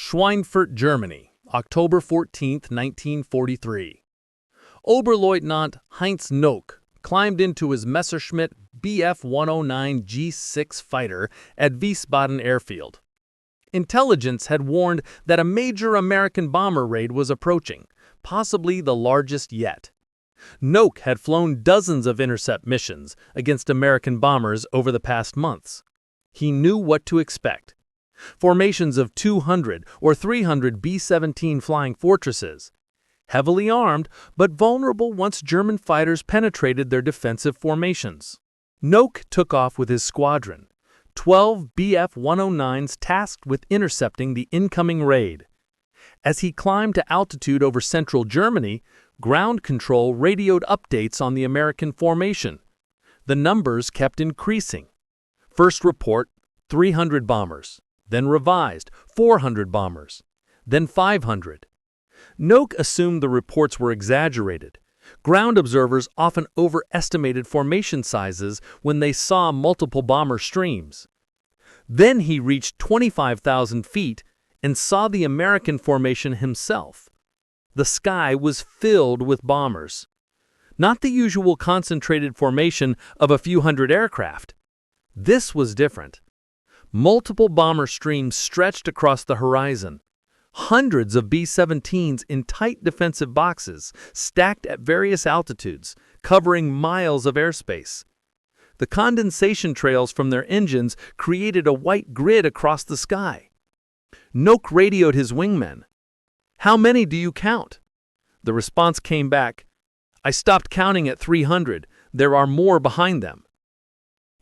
Schweinfurt, Germany, October 14, 1943. Oberleutnant Heinz Knoke climbed into his Messerschmitt Bf 109 G6 fighter at Wiesbaden airfield. Intelligence had warned that a major American bomber raid was approaching, possibly the largest yet. Knoke had flown dozens of intercept missions against American bombers over the past months. He knew what to expect. Formations of 200 or 300 B-17 flying fortresses, heavily armed but vulnerable once German fighters penetrated their defensive formations. Knoke took off with his squadron, 12 Bf 109s tasked with intercepting the incoming raid. As he climbed to altitude over central Germany, ground control radioed updates on the American formation. The numbers kept increasing. First report, 300 bombers, then revised, 400 bombers, then 500. Knoke assumed the reports were exaggerated. Ground observers often overestimated formation sizes when they saw multiple bomber streams. Then he reached 25,000 feet and saw the American formation himself. The sky was filled with bombers. Not the usual concentrated formation of a few hundred aircraft. This was different. Multiple bomber streams stretched across the horizon. Hundreds of B-17s in tight defensive boxes, stacked at various altitudes, covering miles of airspace. The condensation trails from their engines created a white grid across the sky. Knoke radioed his wingmen. "How many do you count?" The response came back, "I stopped counting at 300. There are more behind them."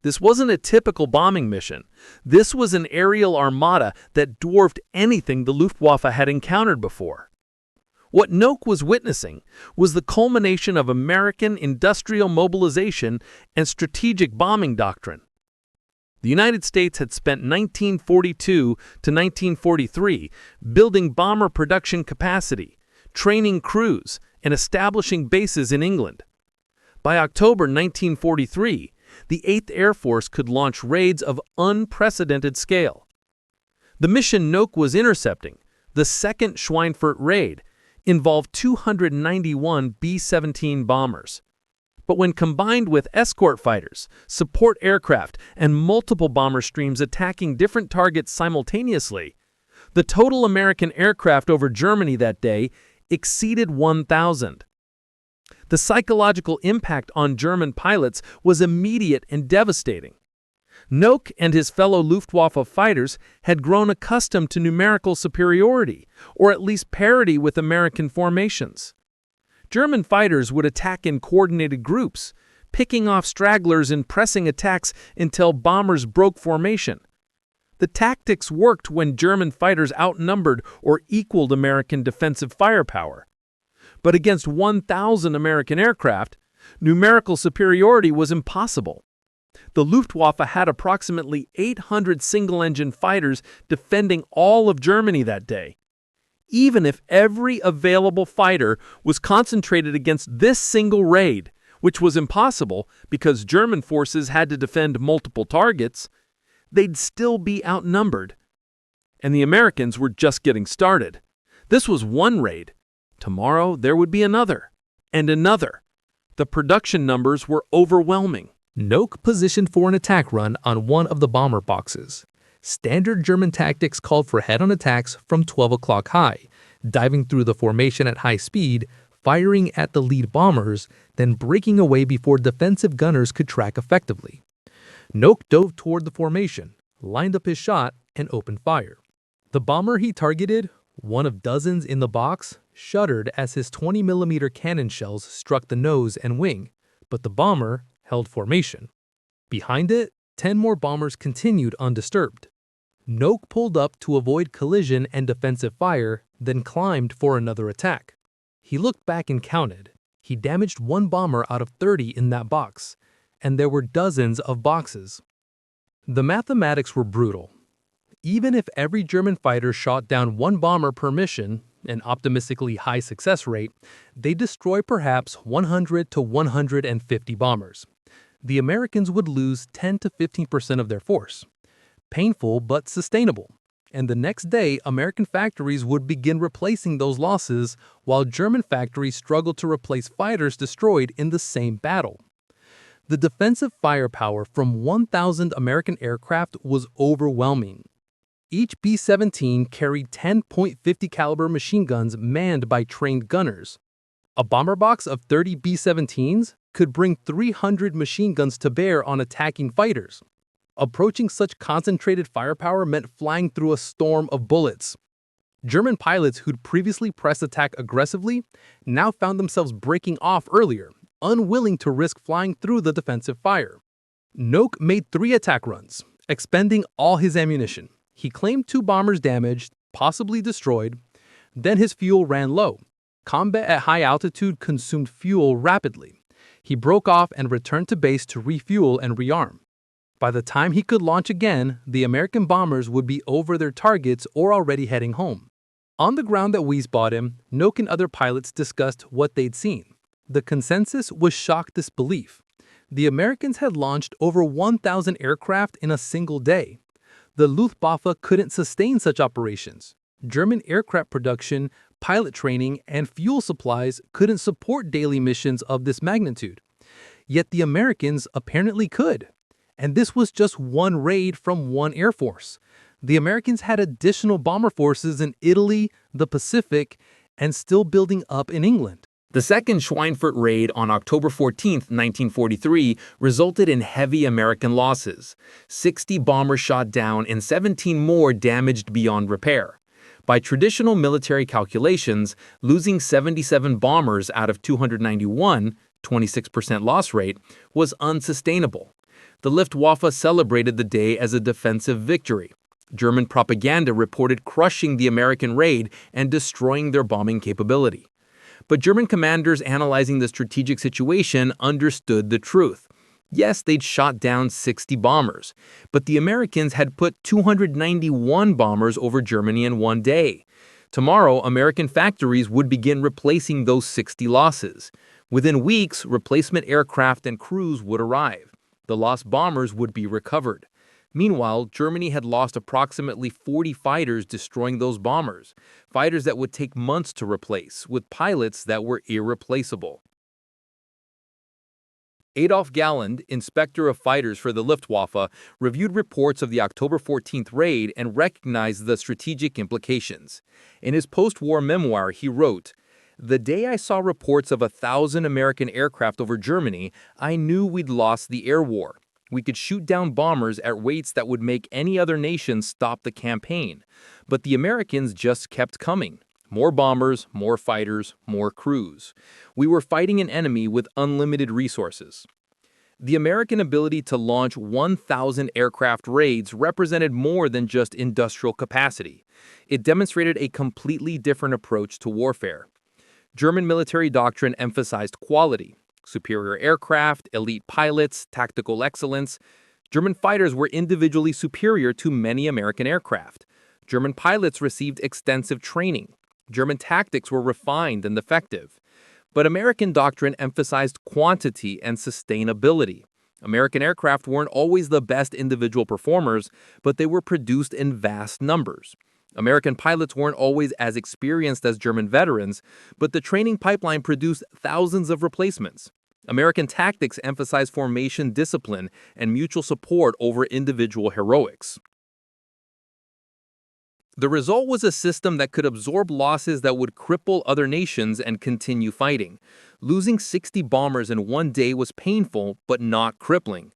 This wasn't a typical bombing mission. This was an aerial armada that dwarfed anything the Luftwaffe had encountered before. What Knoke was witnessing was the culmination of American industrial mobilization and strategic bombing doctrine. The United States had spent 1942 to 1943 building bomber production capacity, training crews, and establishing bases in England. By October 1943, the 8th Air Force could launch raids of unprecedented scale. The mission Knoke was intercepting, the second Schweinfurt raid, involved 291 B-17 bombers. But when combined with escort fighters, support aircraft, and multiple bomber streams attacking different targets simultaneously, the total American aircraft over Germany that day exceeded 1,000. The psychological impact on German pilots was immediate and devastating. Knoke and his fellow Luftwaffe fighters had grown accustomed to numerical superiority, or at least parity with American formations. German fighters would attack in coordinated groups, picking off stragglers and pressing attacks until bombers broke formation. The tactics worked when German fighters outnumbered or equaled American defensive firepower. But against 1,000 American aircraft, numerical superiority was impossible. The Luftwaffe had approximately 800 single-engine fighters defending all of Germany that day. Even if every available fighter was concentrated against this single raid, which was impossible because German forces had to defend multiple targets, they'd still be outnumbered. And the Americans were just getting started. This was one raid. Tomorrow there would be another, and another. The production numbers were overwhelming. Knoke positioned for an attack run on one of the bomber boxes. Standard German tactics called for head-on attacks from 12 o'clock high, diving through the formation at high speed, firing at the lead bombers, then breaking away before defensive gunners could track effectively. Knoke dove toward the formation, lined up his shot, and opened fire. The bomber he targeted, one of dozens in the box, shuddered as his 20mm cannon shells struck the nose and wing, but the bomber held formation. Behind it, 10 more bombers continued undisturbed. Knoke pulled up to avoid collision and defensive fire, then climbed for another attack. He looked back and counted. He damaged one bomber out of 30 in that box, and there were dozens of boxes. The mathematics were brutal. Even if every German fighter shot down one bomber per mission, an optimistically high success rate, they destroy perhaps 100 to 150 bombers. The Americans would lose 10 to 15% of their force. Painful but sustainable. And the next day, American factories would begin replacing those losses, while German factories struggled to replace fighters destroyed in the same battle. The defensive firepower from 1,000 American aircraft was overwhelming. Each B-17 carried 10.50 caliber machine guns manned by trained gunners. A bomber box of 30 B-17s could bring 300 machine guns to bear on attacking fighters. Approaching such concentrated firepower meant flying through a storm of bullets. German pilots who'd previously pressed attack aggressively now found themselves breaking off earlier, unwilling to risk flying through the defensive fire. Knoke made 3 attack runs, expending all his ammunition. He claimed 2 bombers damaged, possibly destroyed. Then his fuel ran low. Combat at high altitude consumed fuel rapidly. He broke off and returned to base to refuel and rearm. By the time he could launch again, the American bombers would be over their targets or already heading home. On the ground that we spot him, Knoke and other pilots discussed what they'd seen. The consensus was shocked disbelief. The Americans had launched over 1,000 aircraft in a single day. The Luftwaffe couldn't sustain such operations. German aircraft production, pilot training, and fuel supplies couldn't support daily missions of this magnitude. Yet the Americans apparently could. And this was just one raid from one air force. The Americans had additional bomber forces in Italy, the Pacific, and still building up in England. The second Schweinfurt raid on October 14, 1943, resulted in heavy American losses. 60 bombers shot down and 17 more damaged beyond repair. By traditional military calculations, losing 77 bombers out of 291, 26% loss rate, was unsustainable. The Luftwaffe celebrated the day as a defensive victory. German propaganda reported crushing the American raid and destroying their bombing capability. But German commanders analyzing the strategic situation understood the truth. Yes, they'd shot down 60 bombers, but the Americans had put 291 bombers over Germany in one day. Tomorrow, American factories would begin replacing those 60 losses. Within weeks, replacement aircraft and crews would arrive. The lost bombers would be recovered. Meanwhile, Germany had lost approximately 40 fighters destroying those bombers, fighters that would take months to replace, with pilots that were irreplaceable. Adolf Galland, inspector of fighters for the Luftwaffe, reviewed reports of the October 14th raid and recognized the strategic implications. In his post-war memoir, he wrote, "The day I saw reports of 1,000 American aircraft over Germany, I knew we'd lost the air war. We could shoot down bombers at rates that would make any other nation stop the campaign. But the Americans just kept coming. More bombers, more fighters, more crews. We were fighting an enemy with unlimited resources." The American ability to launch 1,000 aircraft raids represented more than just industrial capacity. It demonstrated a completely different approach to warfare. German military doctrine emphasized quality, superior aircraft, elite pilots, tactical excellence. German fighters were individually superior to many American aircraft. German pilots received extensive training. German tactics were refined and effective. But American doctrine emphasized quantity and sustainability. American aircraft weren't always the best individual performers, but they were produced in vast numbers. American pilots weren't always as experienced as German veterans, but the training pipeline produced thousands of replacements. American tactics emphasized formation discipline and mutual support over individual heroics. The result was a system that could absorb losses that would cripple other nations and continue fighting. Losing 60 bombers in one day was painful, but not crippling.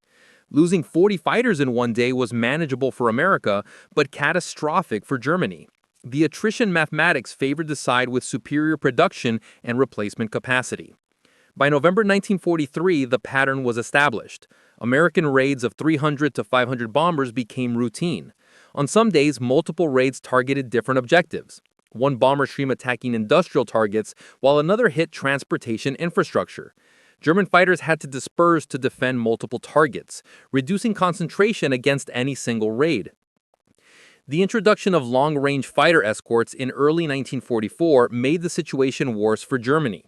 Losing 40 fighters in one day was manageable for America, but catastrophic for Germany. The attrition mathematics favored the side with superior production and replacement capacity. By November 1943, the pattern was established. American raids of 300 to 500 bombers became routine. On some days, multiple raids targeted different objectives. One bomber stream attacking industrial targets, while another hit transportation infrastructure. German fighters had to disperse to defend multiple targets, reducing concentration against any single raid. The introduction of long-range fighter escorts in early 1944 made the situation worse for Germany.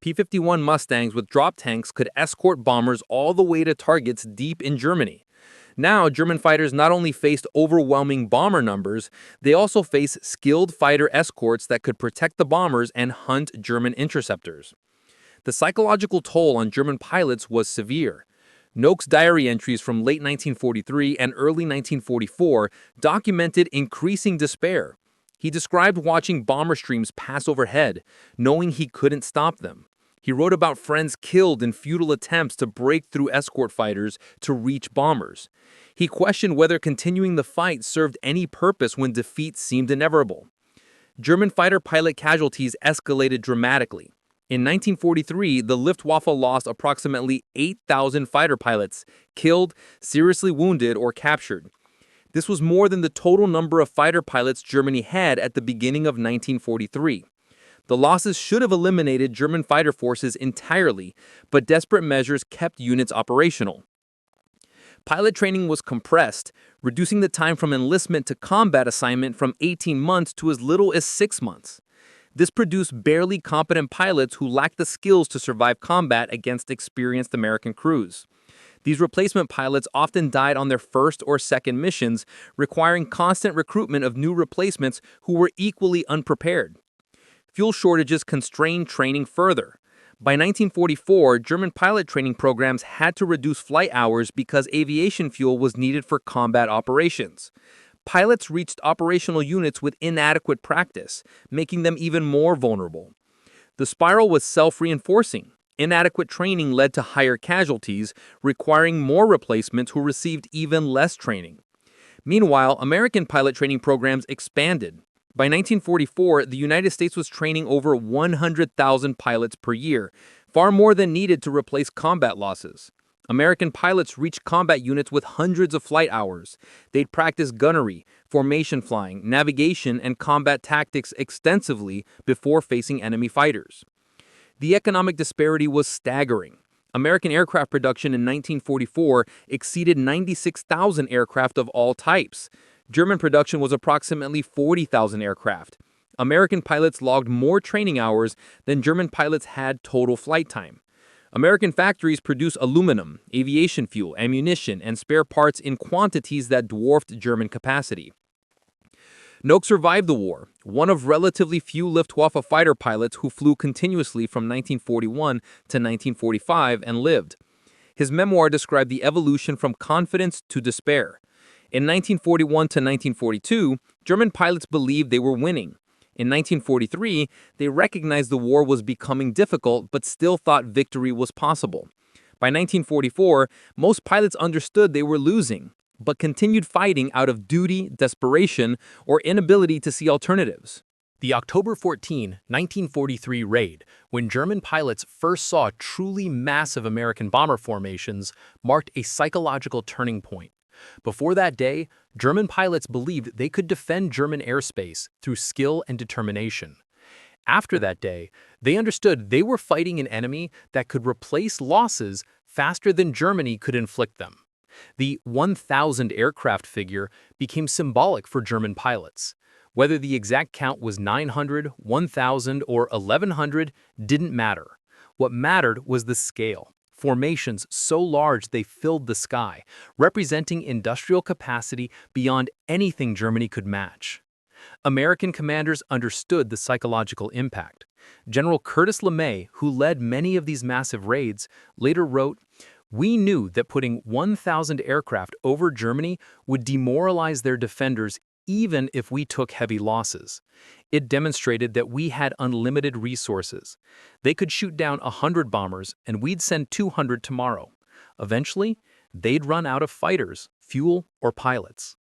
P-51 Mustangs with drop tanks could escort bombers all the way to targets deep in Germany. Now, German fighters not only faced overwhelming bomber numbers, they also faced skilled fighter escorts that could protect the bombers and hunt German interceptors. The psychological toll on German pilots was severe. Knoke's diary entries from late 1943 and early 1944 documented increasing despair. He described watching bomber streams pass overhead, knowing he couldn't stop them. He wrote about friends killed in futile attempts to break through escort fighters to reach bombers. He questioned whether continuing the fight served any purpose when defeat seemed inevitable. German fighter pilot casualties escalated dramatically. In 1943, the Luftwaffe lost approximately 8,000 fighter pilots, killed, seriously wounded, or captured. This was more than the total number of fighter pilots Germany had at the beginning of 1943. The losses should have eliminated German fighter forces entirely, but desperate measures kept units operational. Pilot training was compressed, reducing the time from enlistment to combat assignment from 18 months to as little as 6 months. This produced barely competent pilots who lacked the skills to survive combat against experienced American crews. These replacement pilots often died on their first or second missions, requiring constant recruitment of new replacements who were equally unprepared. Fuel shortages constrained training further. By 1944, German pilot training programs had to reduce flight hours because aviation fuel was needed for combat operations. Pilots reached operational units with inadequate practice, making them even more vulnerable. The spiral was self-reinforcing. Inadequate training led to higher casualties, requiring more replacements who received even less training. Meanwhile, American pilot training programs expanded. By 1944, the United States was training over 100,000 pilots per year, far more than needed to replace combat losses. American pilots reached combat units with hundreds of flight hours. They'd practice gunnery, formation flying, navigation, and combat tactics extensively before facing enemy fighters. The economic disparity was staggering. American aircraft production in 1944 exceeded 96,000 aircraft of all types. German production was approximately 40,000 aircraft. American pilots logged more training hours than German pilots had total flight time. American factories produced aluminum, aviation fuel, ammunition, and spare parts in quantities that dwarfed German capacity. Knoke survived the war, one of relatively few Luftwaffe fighter pilots who flew continuously from 1941 to 1945 and lived. His memoir described the evolution from confidence to despair. In 1941 to 1942, German pilots believed they were winning. In 1943, they recognized the war was becoming difficult but still thought victory was possible. By 1944, most pilots understood they were losing, but continued fighting out of duty, desperation, or inability to see alternatives. The October 14, 1943 raid, when German pilots first saw truly massive American bomber formations, marked a psychological turning point. Before that day, German pilots believed they could defend German airspace through skill and determination. After that day, they understood they were fighting an enemy that could replace losses faster than Germany could inflict them. The 1,000 aircraft figure became symbolic for German pilots. Whether the exact count was 900, 1,000, or 1,100 didn't matter. What mattered was the scale. Formations so large they filled the sky, representing industrial capacity beyond anything Germany could match. American commanders understood the psychological impact. General Curtis LeMay, who led many of these massive raids, later wrote, "We knew that putting 1,000 aircraft over Germany would demoralize their defenders even if we took heavy losses. It demonstrated that we had unlimited resources. They could shoot down 100 bombers and we'd send 200 tomorrow. Eventually, they'd run out of fighters, fuel, or pilots."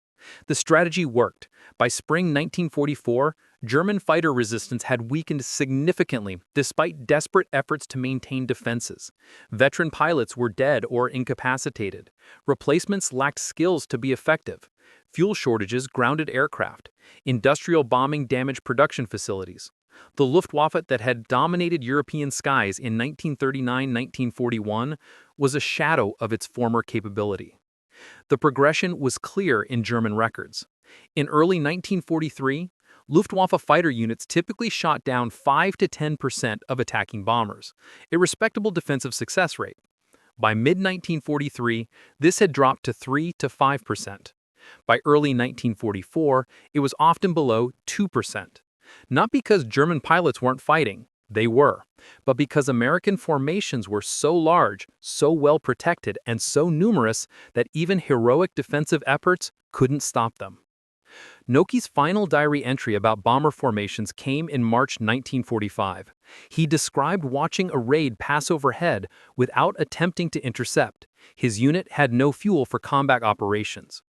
The strategy worked. By spring 1944, German fighter resistance had weakened significantly despite desperate efforts to maintain defenses. Veteran pilots were dead or incapacitated. Replacements lacked skills to be effective. Fuel shortages grounded aircraft. Industrial bombing damaged production facilities. The Luftwaffe that had dominated European skies in 1939-1941 was a shadow of its former capability. The progression was clear in German records. In early 1943, Luftwaffe fighter units typically shot down 5 to 10% of attacking bombers, a respectable defensive success rate. By mid-1943, this had dropped to 3 to 5%. By early 1944, it was often below 2%. Not because German pilots weren't fighting, they were, but because American formations were so large, so well protected, and so numerous that even heroic defensive efforts couldn't stop them. Noke's final diary entry about bomber formations came in March 1945. He described watching a raid pass overhead without attempting to intercept. His unit had no fuel for combat operations.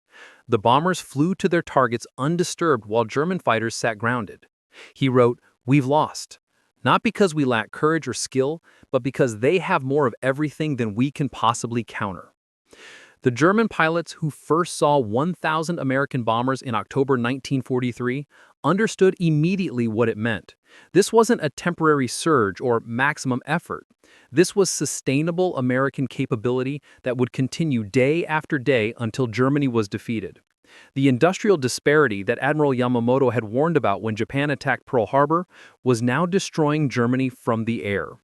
The bombers flew to their targets undisturbed while German fighters sat grounded. He wrote, "We've lost. Not because we lack courage or skill, but because they have more of everything than we can possibly counter." The German pilots who first saw 1,000 American bombers in October 1943 understood immediately what it meant. This wasn't a temporary surge or maximum effort. This was sustainable American capability that would continue day after day until Germany was defeated. The industrial disparity that Admiral Yamamoto had warned about when Japan attacked Pearl Harbor was now destroying Germany from the air.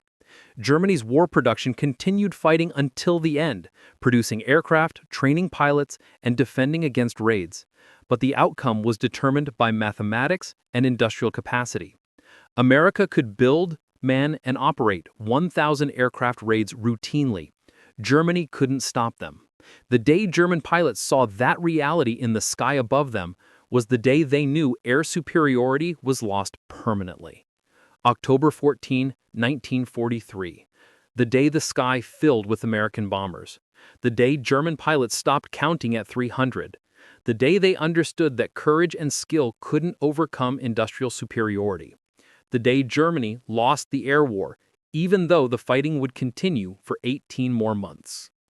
Germany's war production continued fighting until the end, producing aircraft, training pilots, and defending against raids. But the outcome was determined by mathematics and industrial capacity. America could build, man, and operate 1,000 aircraft raids routinely. Germany couldn't stop them. The day German pilots saw that reality in the sky above them was the day they knew air superiority was lost permanently. October 14, 1943, the day the sky filled with American bombers, the day German pilots stopped counting at 300, the day they understood that courage and skill couldn't overcome industrial superiority, the day Germany lost the air war, even though the fighting would continue for 18 more months.